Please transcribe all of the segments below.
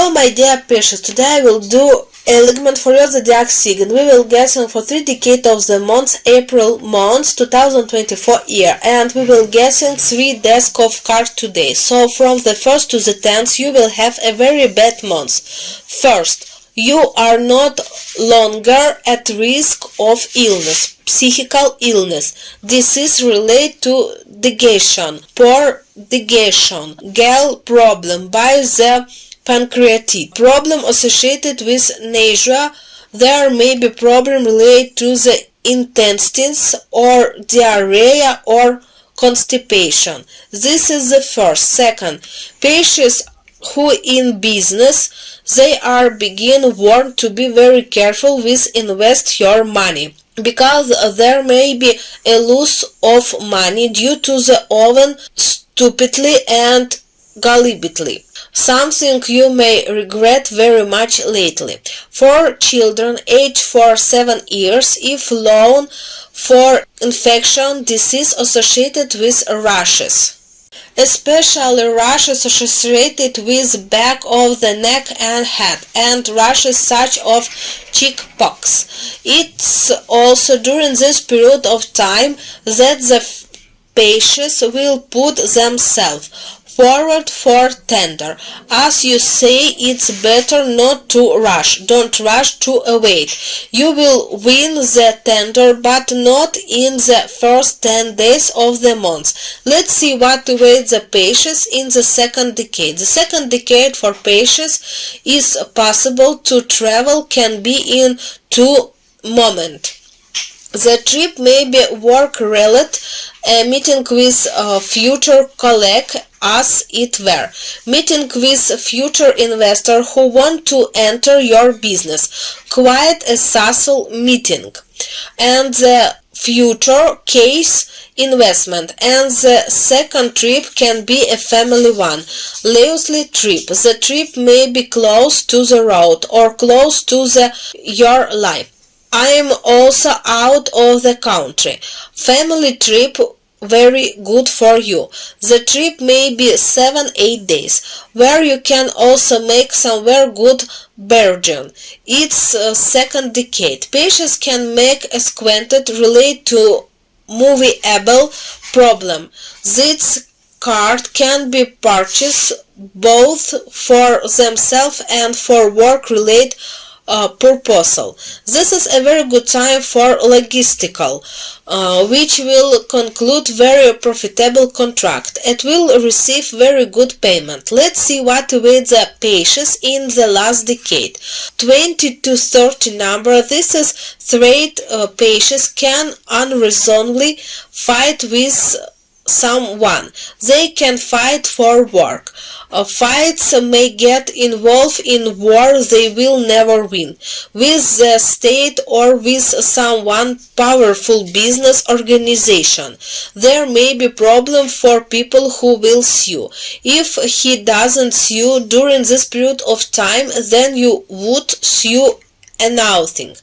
Hello my dear Pisces, today I will do alignment for your zodiac sign. We will guess for 3 decades of the month April month 2024 year, and we will guessing 3 decks of cards today. So from the 1st to the 10th you will have a very bad month. First, you are not longer at risk of illness, psychical illness. This is related to digestion, poor digestion, gall problem by the pancreatitis, problem associated with nausea. There may be problem related to the intestines or diarrhea or constipation. This is the first. Second, patients who in business, they are being warned to be very careful with invest your money, because there may be a loss of money due to the own stupidly and gullibility, something you may regret very much lately. For children aged 4-7 years, if loan for infection disease associated with rashes, especially rashes associated with back of the neck and head, and rashes such of chickenpox. It's also during this period of time that the patients will put themselves forward for tender. As you say, it's better not to rush. Don't rush to await. You will win the tender, but not in the first 10 days of the month. Let's see what awaits the patients in the second decade. The second decade for patients is possible to travel, can be in 2 moments. The trip may be work-related, a meeting with a future colleague as it were, meeting with a future investor who want to enter your business, quite a social meeting, and the future case investment. And the second trip can be a family one, leisurely trip. The trip may be close to the road or close to your life. I am also out of the country. Family trip very good for you. The trip may be 7-8 days, where you can also make somewhere good bargain. It's second decade. Patients can make acquainted relate to movieable problem. This card can be purchased both for themselves and for work related proposal. This is a very good time for logistical, which will conclude very profitable contract. It will receive very good payment. Let's see what awaits the patients in the last decade. 20 to 30 number. This is threat patients can unreasonably fight with someone. They can fight for work. Fights may get involved in war they will never win, with the state or with someone powerful business organization. There may be problem for people who will sue. If he doesn't sue during this period of time, then you would sue nothing.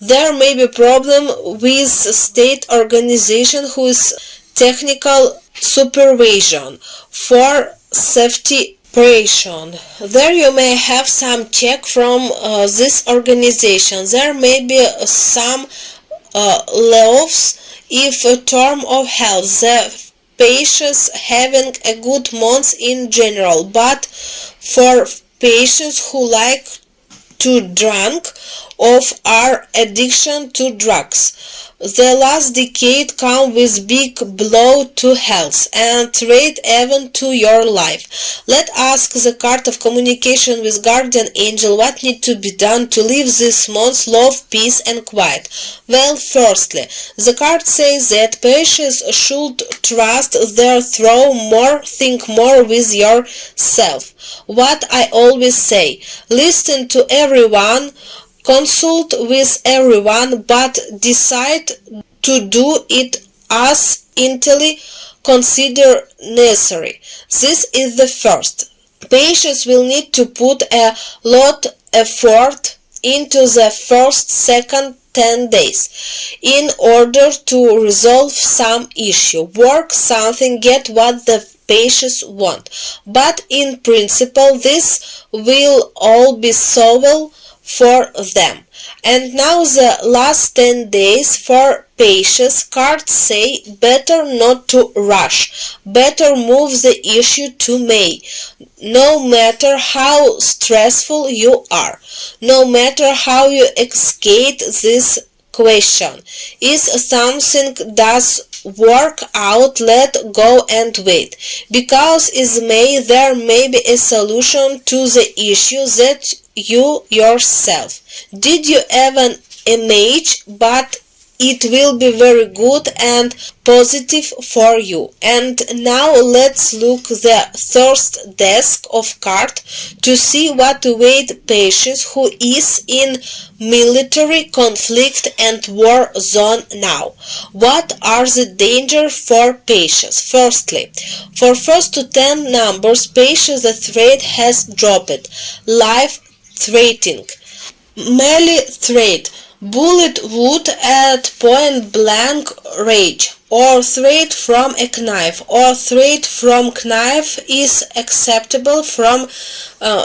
There may be problem with state organization who is technical supervision for safety operation. There you may have some check from this organization. There may be some layoffs if a term of health. The patients having a good month in general, but for patients who like to drink or are addiction to drugs, the last decade comes with big blow to health and trade even to your life. Let ask the card of communication with guardian angel what need to be done to live this month love, peace and quiet. Well, firstly, the card says that patients should trust their throw more, think more with yourself. What I always say, listen to everyone, consult with everyone, but decide to do it as intently consider necessary. This is the first. Patients will need to put a lot effort into the first, second, 10 days in order to resolve some issue, work something, get what the Pisces want. But in principle, this will all be solved for them. And now the last 10 days for Pisces cards say better not to rush, better move the issue to May, no matter how stressful you are, no matter how you escape this question. If something does work out, let go and wait, because in May there may be a solution to the issue that you yourself did you even imagine, but it will be very good and positive for you. And now let's look the third desk of cards to see what await Pisces who is in military conflict and war zone now. What are the dangers for Pisces? Firstly, for first to 10 numbers, Pisces the threat has dropped. Life threatening, melee threat, bullet wound at point blank range, or threat from a knife, or threat from knife is acceptable from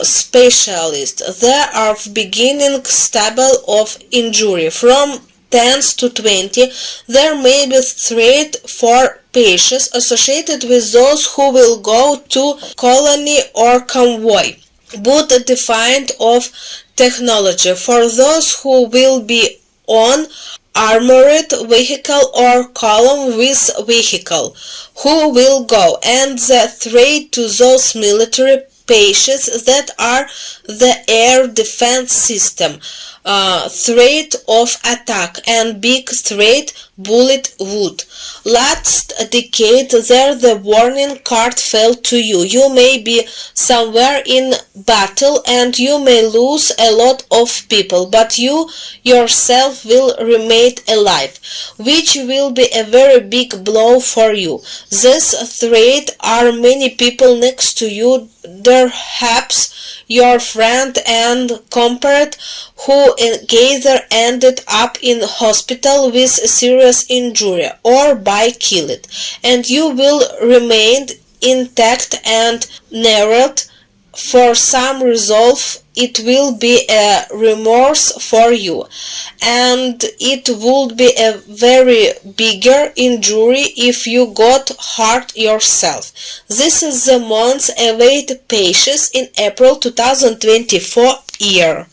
specialists. There are beginning stable of injury from 10 to 20. There may be threat for Pisces associated with those who will go to colony or convoy, but defined of technology for those who will be on armored vehicle or column with vehicle who will go, and the threat to those military Pisces that are the air defense system, threat of attack and big threat bullet wound. Last decade there the warning card fell to you. You may be somewhere in battle and you may lose a lot of people, but you yourself will remain alive, which will be a very big blow for you. This threat are many people next to you, perhaps your friend and comrade who either ended up in hospital with serious injury or by killed, and you will remain intact and narrowed. For some resolve it will be a remorse for you, and it would be a very bigger injury if you got hurt yourself. This is the month await Pisces in April 2024 year.